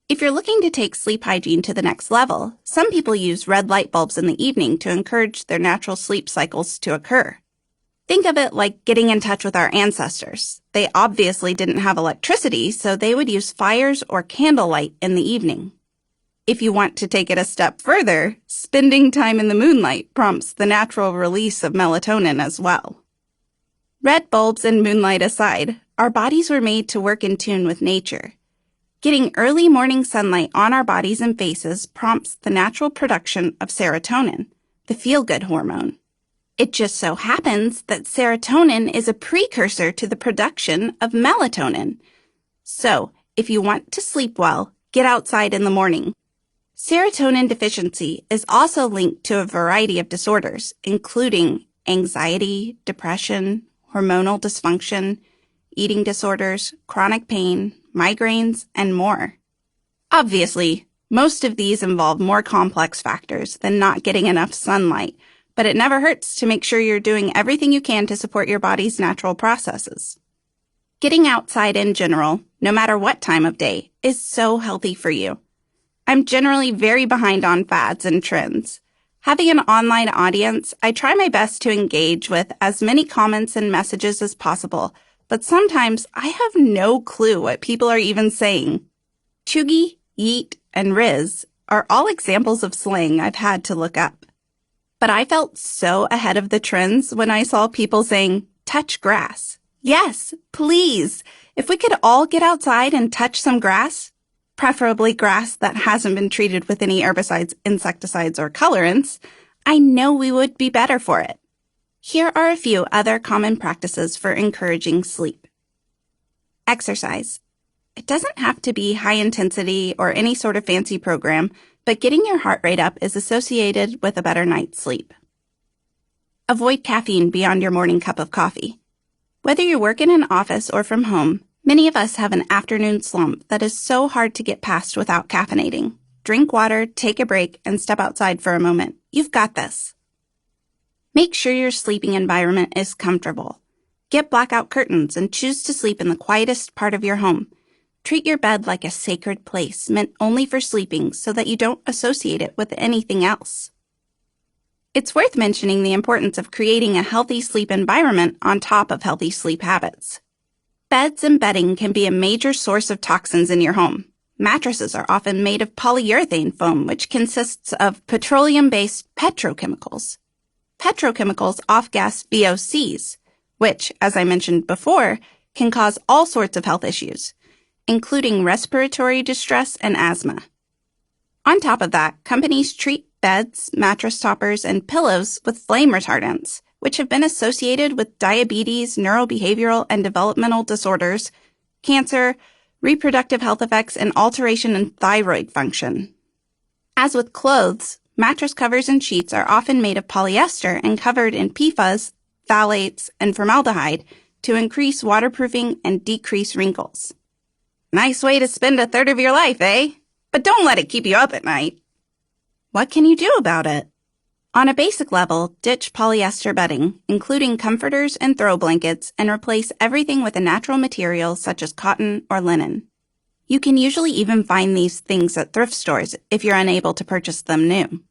If you're looking to take sleep hygiene to the next level, some people use red light bulbs in the evening to encourage their natural sleep cycles to occur. Think of it like getting in touch with our ancestors. They obviously didn't have electricity, so they would use fires or candlelight in the evening. If you want to take it a step further, spending time in the moonlight prompts the natural release of melatonin as well. Red bulbs and moonlight aside, our bodies were made to work in tune with nature. Getting early morning sunlight on our bodies and faces prompts the natural production of serotonin, the feel-good hormone. It just so happens that serotonin is a precursor to the production of melatonin. So, if you want to sleep well, get outside in the morning. Serotonin deficiency is also linked to a variety of disorders, including anxiety, depression, hormonal dysfunction, eating disorders, chronic pain, migraines, and more. Obviously, most of these involve more complex factors than not getting enough sunlight, but it never hurts to make sure you're doing everything you can to support your body's natural processes. Getting outside in general, no matter what time of day, is so healthy for you. I'm generally very behind on fads and trends. Having an online audience, I try my best to engage with as many comments and messages as possible, but sometimes I have no clue what people are even saying. Chuggy, yeet, and riz are all examples of slang I've had to look up. But I felt so ahead of the trends when I saw people saying, touch grass. Yes, please. If we could all get outside and touch some grass, preferably grass that hasn't been treated with any herbicides, insecticides, or colorants, I know we would be better for it. Here are a few other common practices for encouraging sleep. Exercise. It doesn't have to be high intensity or any sort of fancy program, but getting your heart rate up is associated with a better night's sleep. Avoid caffeine beyond your morning cup of coffee. Whether you work in an office or from home, many of us have an afternoon slump that is so hard to get past without caffeinating. Drink water, take a break, and step outside for a moment. You've got this. Make sure your sleeping environment is comfortable. Get blackout curtains and choose to sleep in the quietest part of your home. Treat your bed like a sacred place meant only for sleeping so that you don't associate it with anything else. It's worth mentioning the importance of creating a healthy sleep environment on top of healthy sleep habits. Beds and bedding can be a major source of toxins in your home. Mattresses are often made of polyurethane foam, which consists of petroleum-based petrochemicals. Petrochemicals off-gas VOCs, which, as I mentioned before, can cause all sorts of health issues, including respiratory distress and asthma. On top of that, companies treat beds, mattress toppers, and pillows with flame retardants, which have been associated with diabetes, neurobehavioral and developmental disorders, cancer, reproductive health effects, and alteration in thyroid function. As with clothes, mattress covers and sheets are often made of polyester and covered in PFAS, phthalates, and formaldehyde to increase waterproofing and decrease wrinkles. Nice way to spend a third of your life, eh? But don't let it keep you up at night. What can you do about it? On a basic level, ditch polyester bedding, including comforters and throw blankets, and replace everything with a natural material such as cotton or linen. You can usually even find these things at thrift stores if you're unable to purchase them new.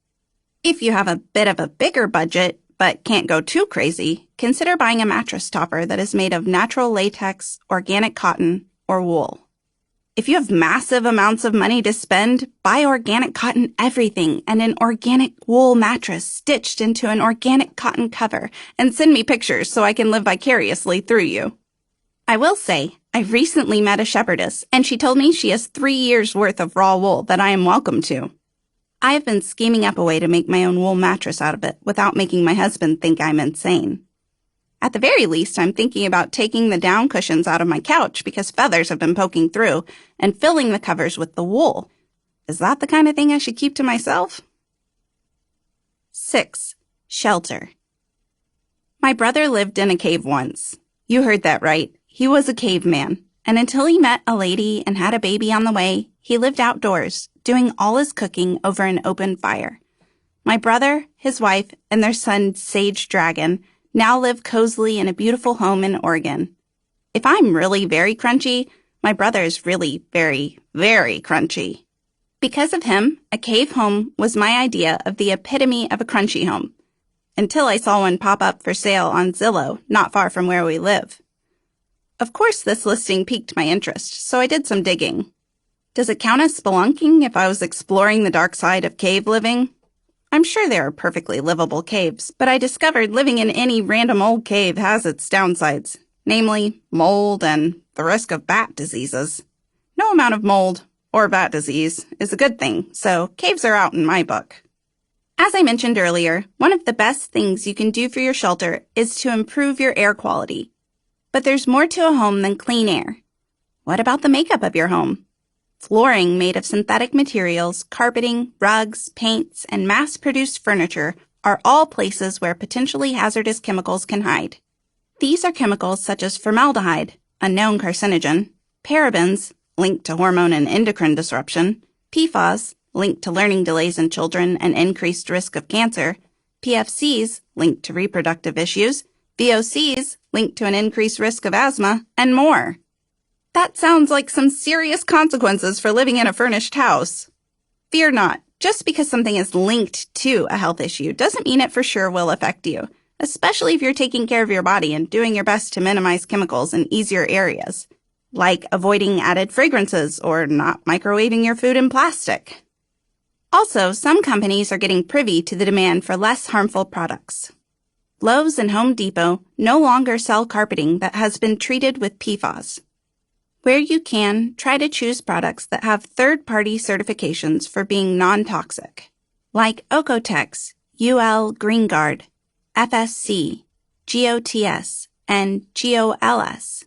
If you have a bit of a bigger budget but can't go too crazy, consider buying a mattress topper that is made of natural latex, organic cotton, or wool. If you have massive amounts of money to spend, buy organic cotton everything and an organic wool mattress stitched into an organic cotton cover, and send me pictures so I can live vicariously through you. I will say, I recently met a shepherdess, and she told me she has 3 years' worth of raw wool that I am welcome to. I have been scheming up a way to make my own wool mattress out of it without making my husband think I'm insane. At the very least, I'm thinking about taking the down cushions out of my couch because feathers have been poking through and filling the covers with the wool. Is that the kind of thing I should keep to myself? 6. Shelter. My brother lived in a cave once. You heard that right. He was a caveman. And until he met a lady and had a baby on the way, he lived outdoors, doing all his cooking over an open fire. My brother, his wife, and their son, Sage Dragon, now live cozily in a beautiful home in Oregon. If I'm really very crunchy, my brother is really very, very crunchy. Because of him, a cave home was my idea of the epitome of a crunchy home, until I saw one pop up for sale on Zillow, not far from where we live. Of course, this listing piqued my interest, so I did some digging. Does it count as spelunking if I was exploring the dark side of cave living? I'm sure there are perfectly livable caves, but I discovered living in any random old cave has its downsides, namely mold and the risk of bat diseases. No amount of mold or bat disease is a good thing, so caves are out in my book. As I mentioned earlier, one of the best things you can do for your shelter is to improve your air quality. But there's more to a home than clean air. What about the makeup of your home? Flooring made of synthetic materials, carpeting, rugs, paints, and mass-produced furniture are all places where potentially hazardous chemicals can hide. These are chemicals such as formaldehyde, a known carcinogen, parabens, linked to hormone and endocrine disruption, PFAS, linked to learning delays in children and increased risk of cancer, PFCs, linked to reproductive issues, VOCs, linked to an increased risk of asthma, and more. That sounds like some serious consequences for living in a furnished house. Fear not. Just because something is linked to a health issue doesn't mean it for sure will affect you, especially if you're taking care of your body and doing your best to minimize chemicals in easier areas, like avoiding added fragrances or not microwaving your food in plastic. Also, some companies are getting privy to the demand for less harmful products. Lowe's and Home Depot no longer sell carpeting that has been treated with PFAS. Where you can, try to choose products that have third-party certifications for being non-toxic, like Okotex, UL GreenGuard, FSC, GOTS, and GOLS.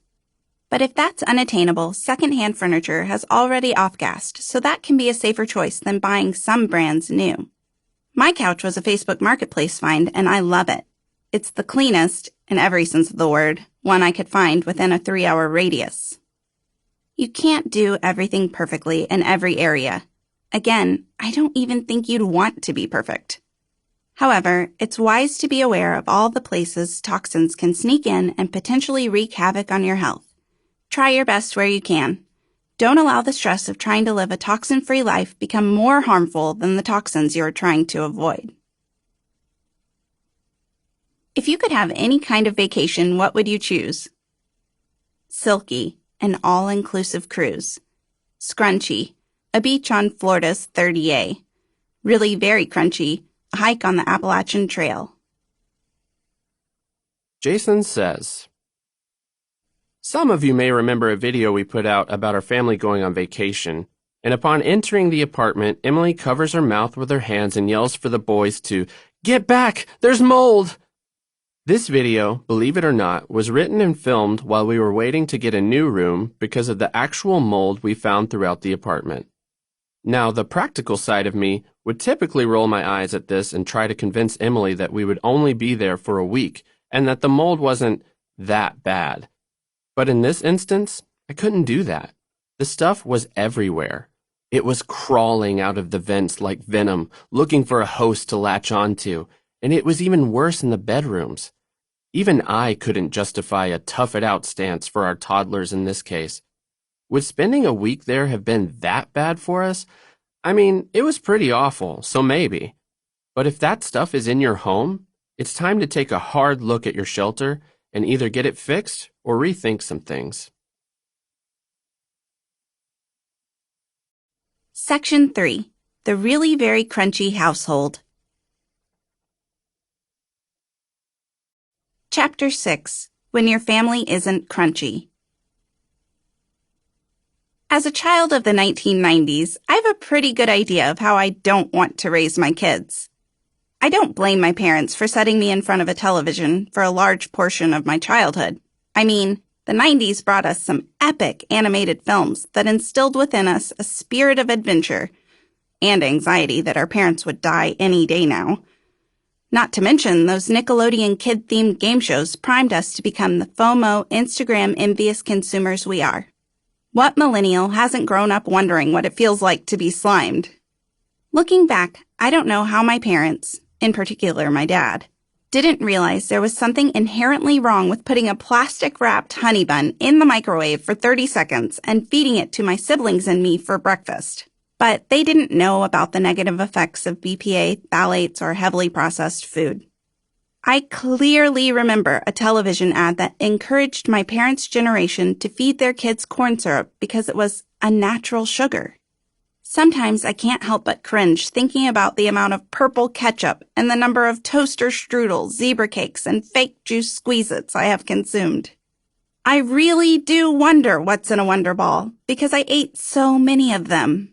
But if that's unattainable, secondhand furniture has already off-gassed, so that can be a safer choice than buying some brands new. My couch was a Facebook Marketplace find, and I love it. It's the cleanest, in every sense of the word, one I could find within a 3-hour radius. You can't do everything perfectly in every area. Again, I don't even think you'd want to be perfect. However, it's wise to be aware of all the places toxins can sneak in and potentially wreak havoc on your health. Try your best where you can. Don't allow the stress of trying to live a toxin-free life become more harmful than the toxins you are trying to avoid. If you could have any kind of vacation, what would you choose? Silky, an all-inclusive cruise. Scrunchy, a beach on Florida's 30A. Really very crunchy, a hike on the Appalachian Trail. Jason says, some of you may remember a video we put out about our family going on vacation, and upon entering the apartment, Emily covers her mouth with her hands and yells for the boys to, "Get back! There's mold!" This video, believe it or not, was written and filmed while we were waiting to get a new room because of the actual mold we found throughout the apartment. Now, the practical side of me would typically roll my eyes at this and try to convince Emily that we would only be there for a week and that the mold wasn't that bad. But in this instance, I couldn't do that. The stuff was everywhere. It was crawling out of the vents like venom, looking for a host to latch onto. And it was even worse in the bedrooms. Even I couldn't justify a tough-it-out stance for our toddlers in this case. Would spending a week there have been that bad for us? I mean, it was pretty awful, so maybe. But if that stuff is in your home, it's time to take a hard look at your shelter and either get it fixed or rethink some things. Section 3. The Really Very Crunchy Household. Chapter 6. When Your Family Isn't Crunchy. As a child of the 1990s, I have a pretty good idea of how I don't want to raise my kids. I don't blame my parents for setting me in front of a television for a large portion of my childhood. I mean, the 90s brought us some epic animated films that instilled within us a spirit of adventure and anxiety that our parents would die any day now. Not to mention, those Nickelodeon kid-themed game shows primed us to become the FOMO, Instagram-envious consumers we are. What millennial hasn't grown up wondering what it feels like to be slimed? Looking back, I don't know how my parents, in particular my dad, didn't realize there was something inherently wrong with putting a plastic-wrapped honey bun in the microwave for 30 seconds and feeding it to my siblings and me for breakfast. But they didn't know about the negative effects of BPA, phthalates, or heavily processed food. I clearly remember a television ad that encouraged my parents' generation to feed their kids corn syrup because it was a natural sugar. Sometimes I can't help but cringe thinking about the amount of purple ketchup and the number of toaster strudels, zebra cakes, and fake juice Squeeze-Its I have consumed. I really do wonder what's in a Wonder Ball because I ate so many of them.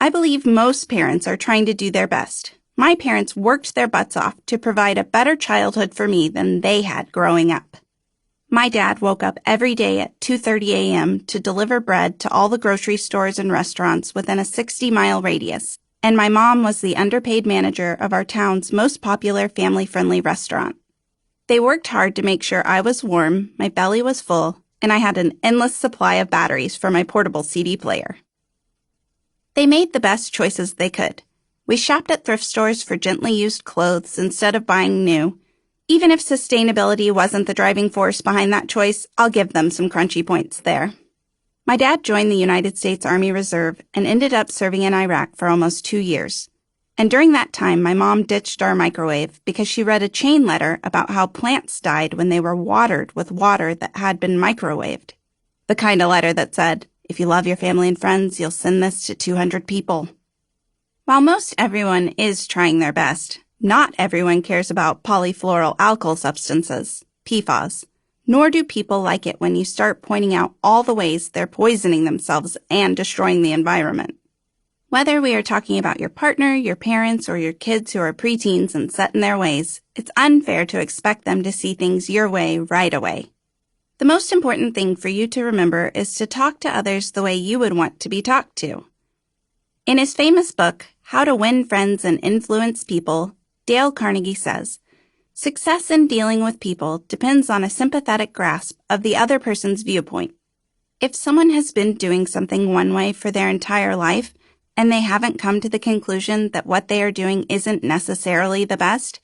I believe most parents are trying to do their best. My parents worked their butts off to provide a better childhood for me than they had growing up. My dad woke up every day at 2:30 a.m. to deliver bread to all the grocery stores and restaurants within a 60-mile radius, and my mom was the underpaid manager of our town's most popular family-friendly restaurant. They worked hard to make sure I was warm, my belly was full, and I had an endless supply of batteries for my portable CD player. They made the best choices they could. We shopped at thrift stores for gently used clothes instead of buying new. Even if sustainability wasn't the driving force behind that choice, I'll give them some crunchy points there. My dad joined the United States Army Reserve and ended up serving in Iraq for almost 2 years. And during that time, my mom ditched our microwave because she read a chain letter about how plants died when they were watered with water that had been microwaved. The kind of letter that said, "If you love your family and friends, you'll send this to 200 people. While most everyone is trying their best, not everyone cares about polyfluoroalkyl substances, PFAS, nor do people like it when you start pointing out all the ways they're poisoning themselves and destroying the environment. Whether we are talking about your partner, your parents, or your kids who are preteens and set in their ways, it's unfair to expect them to see things your way right away. The most important thing for you to remember is to talk to others the way you would want to be talked to. In his famous book, How to Win Friends and Influence People, Dale Carnegie says, "Success in dealing with people depends on a sympathetic grasp of the other person's viewpoint. If someone has been doing something one way for their entire life, and they haven't come to the conclusion that what they are doing isn't necessarily the best,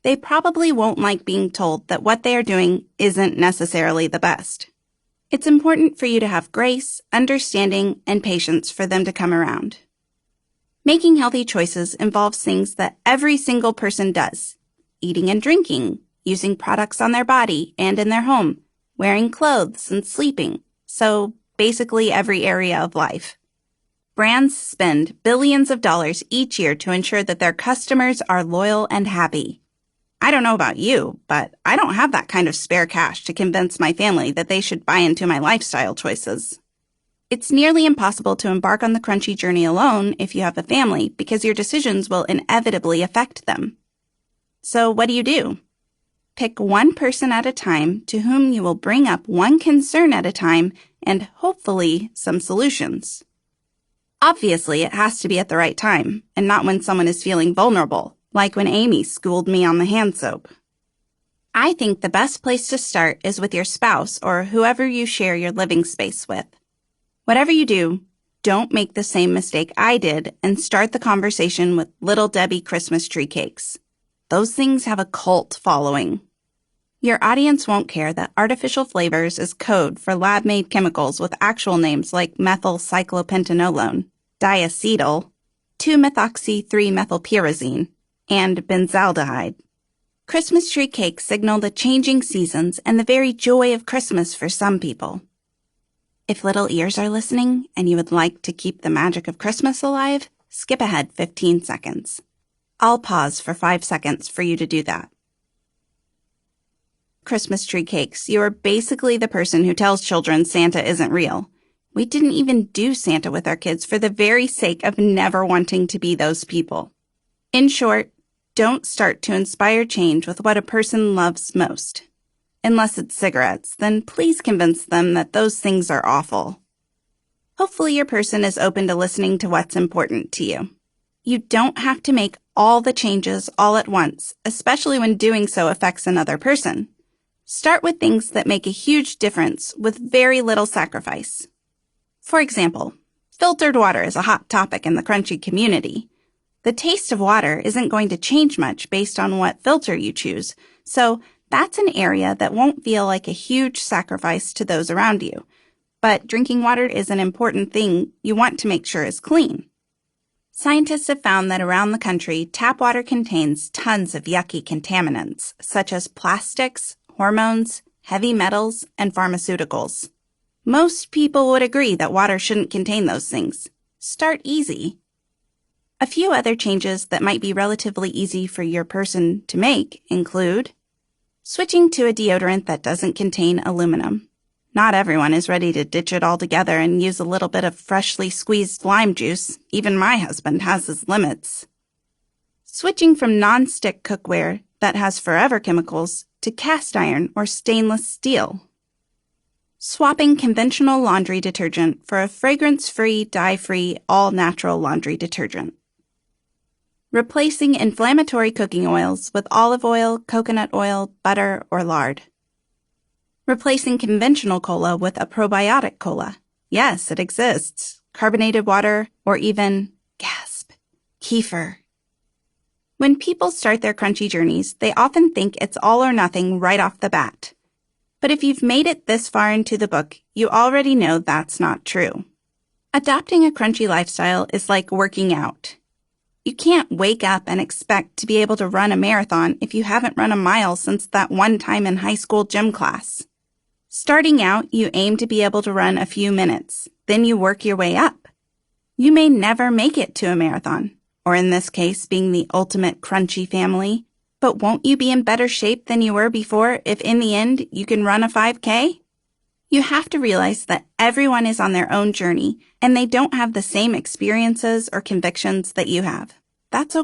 they probably won't like being told that what they are doing isn't necessarily the best. It's important for you to have grace, understanding, and patience for them to come around." Making healthy choices involves things that every single person does: eating and drinking, using products on their body and in their home, wearing clothes and sleeping, so basically every area of life. Brands spend billions of dollars each year to ensure that their customers are loyal and happy. I don't know about you, but I don't have that kind of spare cash to convince my family that they should buy into my lifestyle choices. It's nearly impossible to embark on the crunchy journey alone if you have a family because your decisions will inevitably affect them. So what do? Pick one person at a time to whom you will bring up one concern at a time and hopefully some solutions. Obviously, it has to be at the right time and not when someone is feeling vulnerable, like when Amy schooled me on the hand soap. I think the best place to start is with your spouse or whoever you share your living space with. Whatever you do, don't make the same mistake I did and start the conversation with Little Debbie Christmas tree cakes. Those things have a cult following. Your audience won't care that artificial flavors is code for lab-made chemicals with actual names like methylcyclopentanolone, diacetyl, 2-methoxy-3-methylpyrazine, and benzaldehyde. Christmas tree cakes signal the changing seasons and the very joy of Christmas for some people. If little ears are listening and you would like to keep the magic of Christmas alive, skip ahead 15 seconds. I'll pause for 5 seconds for you to do that. Christmas tree cakes, you are basically the person who tells children Santa isn't real. We didn't even do Santa with our kids for the very sake of never wanting to be those people. In short, don't start to inspire change with what a person loves most. Unless it's cigarettes, then please convince them that those things are awful. Hopefully your person is open to listening to what's important to you. You don't have to make all the changes all at once, especially when doing so affects another person. Start with things that make a huge difference with very little sacrifice. For example, filtered water is a hot topic in the crunchy community. The taste of water isn't going to change much based on what filter you choose, so that's an area that won't feel like a huge sacrifice to those around you. But drinking water is an important thing you want to make sure is clean. Scientists have found that around the country, tap water contains tons of yucky contaminants, such as plastics, hormones, heavy metals, and pharmaceuticals. Most people would agree that water shouldn't contain those things. Start easy. A few other changes that might be relatively easy for your person to make include switching to a deodorant that doesn't contain aluminum. Not everyone is ready to ditch it altogether and use a little bit of freshly squeezed lime juice. Even my husband has his limits. Switching from non-stick cookware that has forever chemicals to cast iron or stainless steel. Swapping conventional laundry detergent for a fragrance-free, dye-free, all-natural laundry detergent. Replacing inflammatory cooking oils with olive oil, coconut oil, butter, or lard. Replacing conventional cola with a probiotic cola. Yes, it exists. Carbonated water, or even, gasp, kefir. When people start their crunchy journeys, they often think it's all or nothing right off the bat. But if you've made it this far into the book, you already know that's not true. Adopting a crunchy lifestyle is like working out. You can't wake up and expect to be able to run a marathon if you haven't run a mile since that one time in high school gym class. Starting out, you aim to be able to run a few minutes. Then you work your way up. You may never make it to a marathon, or in this case, being the ultimate crunchy family. But won't you be in better shape than you were before if in the end you can run a 5K? You have to realize that everyone is on their own journey and they don't have the same experiences or convictions that you have. That's okay.